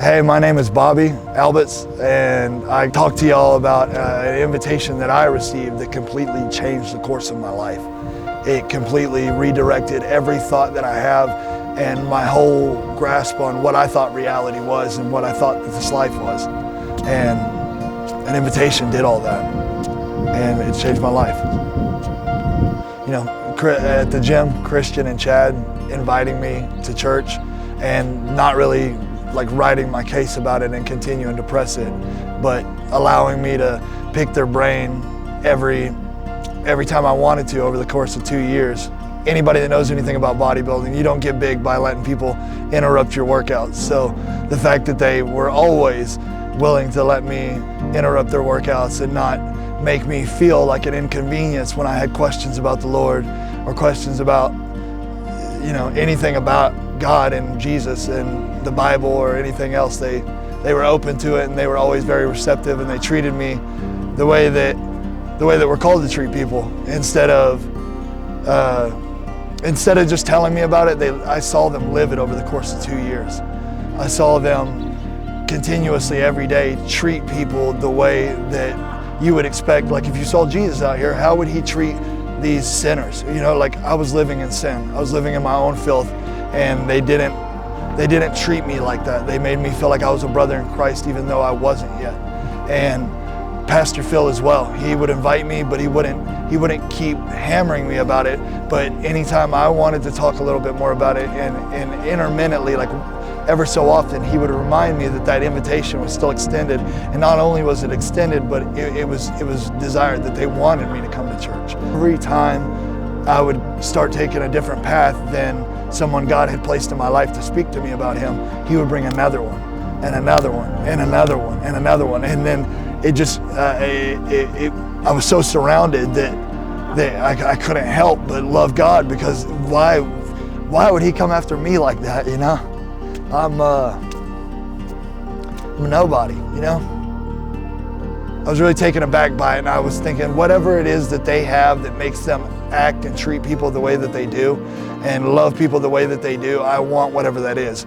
Hey, my name is Bobby Albietz, and I talk to y'all about an invitation that I received that completely changed the course of my life. It completely redirected every thought that I have and my whole grasp on what I thought reality was and what I thought that this life was. And an invitation did all that, and it changed my life. You know, at the gym, Christian and Chad inviting me to church and not really like writing my case about it and continuing to press it, but allowing me to pick their brain every time I wanted to over the course of 2 years. Anybody that knows anything about bodybuilding, you don't get big by letting people interrupt your workouts. So the fact that they were always willing to let me interrupt their workouts and not make me feel like an inconvenience when I had questions about the Lord or questions about, you know, anything about God and Jesus and the Bible or anything else. They were open to it, and they were always very receptive, and they treated me the way that we're called to treat people. Instead of just telling me about it, I saw them live it over the course of 2 years. I saw them continuously every day treat people the way that you would expect. Like if you saw Jesus out here, how would he treat these sinners? You know, like I was living in sin. I was living in my own filth, and they didn't treat me like that. They made me feel like I was a brother in Christ even though I wasn't yet. And Pastor Phil as well, he would invite me, but he wouldn't keep hammering me about it. But anytime I wanted to talk a little bit more about it, and intermittently, like ever so often, he would remind me that that invitation was still extended. And not only was it extended, but it was desired that they wanted me to come to church. Every time I would start taking a different path than someone God had placed in my life to speak to me about him, he would bring another one, and another one, and another one, and another one. And then it just, I was so surrounded that I couldn't help but love God, because why would he come after me like that, you know? I'm a nobody, you know? I was really taken aback by it, and I was thinking, whatever it is that they have that makes them act and treat people the way that they do and love people the way that they do, I want whatever that is.